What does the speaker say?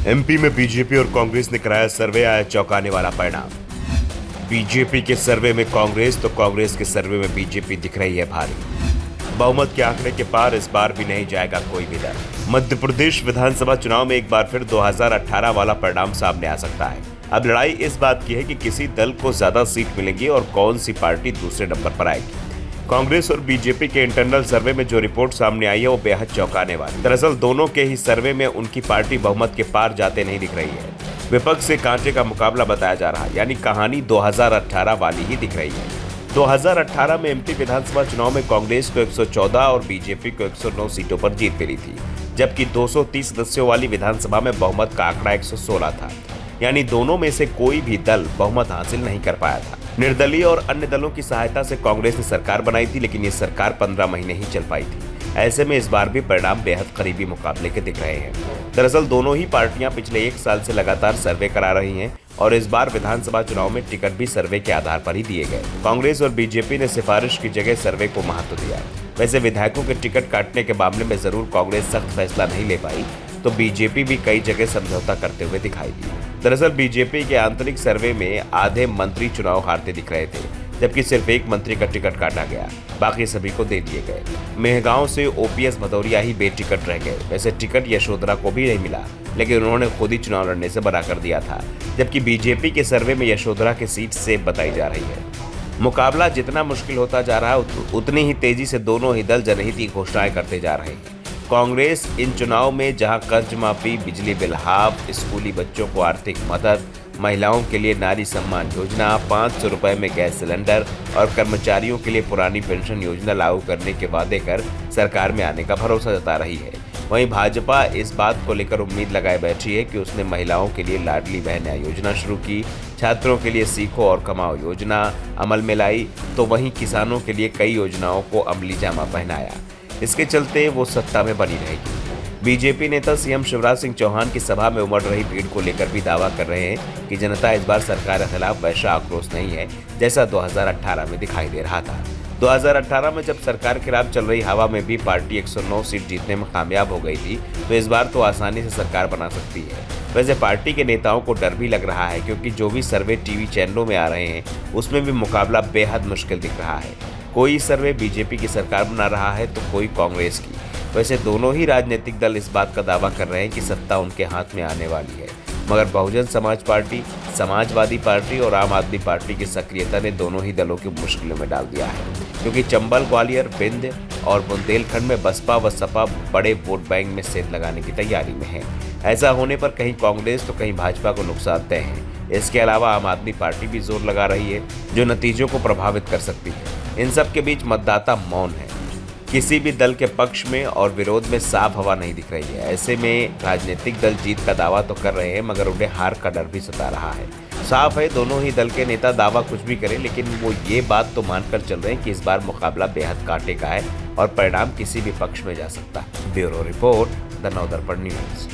MP में BJP और कांग्रेस ने कराया सर्वे, आया चौंकाने वाला परिणाम। बीजेपी के सर्वे में कांग्रेस तो कांग्रेस के सर्वे में बीजेपी दिख रही है भारी। बहुमत के आंकड़े के पार इस बार भी नहीं जाएगा कोई भी दल। मध्य प्रदेश विधानसभा चुनाव में एक बार फिर 2018 वाला परिणाम सामने आ सकता है। अब लड़ाई इस बात की है कि किसी दल को ज्यादा सीट मिलेंगी और कौन सी पार्टी दूसरे नंबर पर आएगी। कांग्रेस और बीजेपी के इंटरनल सर्वे में जो रिपोर्ट सामने आई है वो बेहद चौंकाने वाली। दरअसल दोनों के ही सर्वे में उनकी पार्टी बहुमत के पार जाते नहीं दिख रही है। विपक्ष से कांटे का मुकाबला बताया जा रहा है, यानी कहानी 2018 वाली ही दिख रही है। 2018 में एमपी विधानसभा चुनाव में कांग्रेस को 114 और बीजेपी को 109 सीटों पर जीत मिली थी, जबकि 230 सदस्यों वाली विधानसभा में बहुमत का आंकड़ा 116 था, यानी दोनों में से कोई भी दल बहुमत हासिल नहीं कर पाया था। निर्दलीय और अन्य दलों की सहायता से कांग्रेस ने सरकार बनाई थी, लेकिन ये सरकार 15 महीने ही चल पाई थी। ऐसे में इस बार भी परिणाम बेहद करीबी मुकाबले के दिख रहे हैं। दरअसल दोनों ही पार्टियां पिछले 1 साल से लगातार सर्वे करा रही हैं और इस बार विधानसभा चुनाव में टिकट भी सर्वे के आधार पर ही दिए गए। कांग्रेस और बीजेपी ने सिफारिश की जगह सर्वे को महत्व दिया। वैसे विधायकों के टिकट काटने के मामले में जरूर कांग्रेस सख्त फैसला नहीं ले पाई, तो बीजेपी भी कई जगह समझौता करते हुए दिखाई दी। दरअसल बीजेपी के आंतरिक सर्वे में आधे मंत्री चुनाव हारते दिख रहे थे, जबकि सिर्फ एक मंत्री का टिकट काटा गया, बाकी सभी को दे दिए गए। मेहगांव से ओपीएस भदौरिया ही बेटिकट रह गए। वैसे टिकट यशोधरा को भी नहीं मिला, लेकिन उन्होंने खुद ही चुनाव लड़ने से मना कर दिया था, जबकि बीजेपी के सर्वे में यशोधरा की सीट सेफ बताई जा रही है। मुकाबला जितना मुश्किल होता जा रहा है, उतनी ही तेजी से दोनों ही दल जनहित की घोषणाएं करते जा रहे हैं। कांग्रेस इन चुनाव में जहां कर्ज माफी, बिजली बिल हाफ, स्कूली बच्चों को आर्थिक मदद, महिलाओं के लिए नारी सम्मान योजना, 500 रुपए में गैस सिलेंडर और कर्मचारियों के लिए पुरानी पेंशन योजना लागू करने के वादे कर सरकार में आने का भरोसा जता रही है। वहीं भाजपा इस बात को लेकर उम्मीद लगाए बैठी है कि उसने महिलाओं के लिए लाडली बहन योजना शुरू की, छात्रों के लिए सीखो और कमाओ योजना अमल में लाई, तो वहीं किसानों के लिए कई योजनाओं को अमली जामा पहनाया। इसके चलते वो सत्ता में बनी रहेगी। बीजेपी नेता सीएम शिवराज सिंह चौहान की सभा में उमड़ रही भीड़ को लेकर भी दावा कर रहे हैं कि जनता इस बार सरकार के खिलाफ वैसा आक्रोश नहीं है जैसा 2018 में दिखाई दे रहा था। 2018 में जब सरकार के खिलाफ चल रही हवा में भी पार्टी 109 सीट जीतने में कामयाब हो गई थी, तो इस बार तो आसानी से सरकार बना सकती है। वैसे पार्टी के नेताओं को डर भी लग रहा है, क्योंकि जो भी सर्वे टीवी चैनलों में आ रहे हैं उसमें भी मुकाबला बेहद मुश्किल दिख रहा है। कोई सर्वे बीजेपी की सरकार बना रहा है तो कोई कांग्रेस की। वैसे दोनों ही राजनीतिक दल इस बात का दावा कर रहे हैं कि सत्ता उनके हाथ में आने वाली है, मगर बहुजन समाज पार्टी, समाजवादी पार्टी और आम आदमी पार्टी की सक्रियता ने दोनों ही दलों को मुश्किलों में डाल दिया है, क्योंकि चंबल, ग्वालियर, भिंड और बुंदेलखंड में बसपा व सपा बड़े वोट बैंक में सेंध लगाने की तैयारी में है। ऐसा होने पर कहीं कांग्रेस तो कहीं भाजपा को नुकसान तय है। इसके अलावा आम आदमी पार्टी भी जोर लगा रही है, जो नतीजों को प्रभावित कर सकती है। इन सब के बीच मतदाता मौन है, किसी भी दल के पक्ष में और विरोध में साफ हवा नहीं दिख रही है। ऐसे में राजनीतिक दल जीत का दावा तो कर रहे हैं, मगर उन्हें हार का डर भी सता रहा है। साफ है दोनों ही दल के नेता दावा कुछ भी करें, लेकिन वो ये बात तो मानकर चल रहे हैं कि इस बार मुकाबला बेहद कांटे का है और परिणाम किसी भी पक्ष में जा सकता है। Bureau report, the Navdarpan news.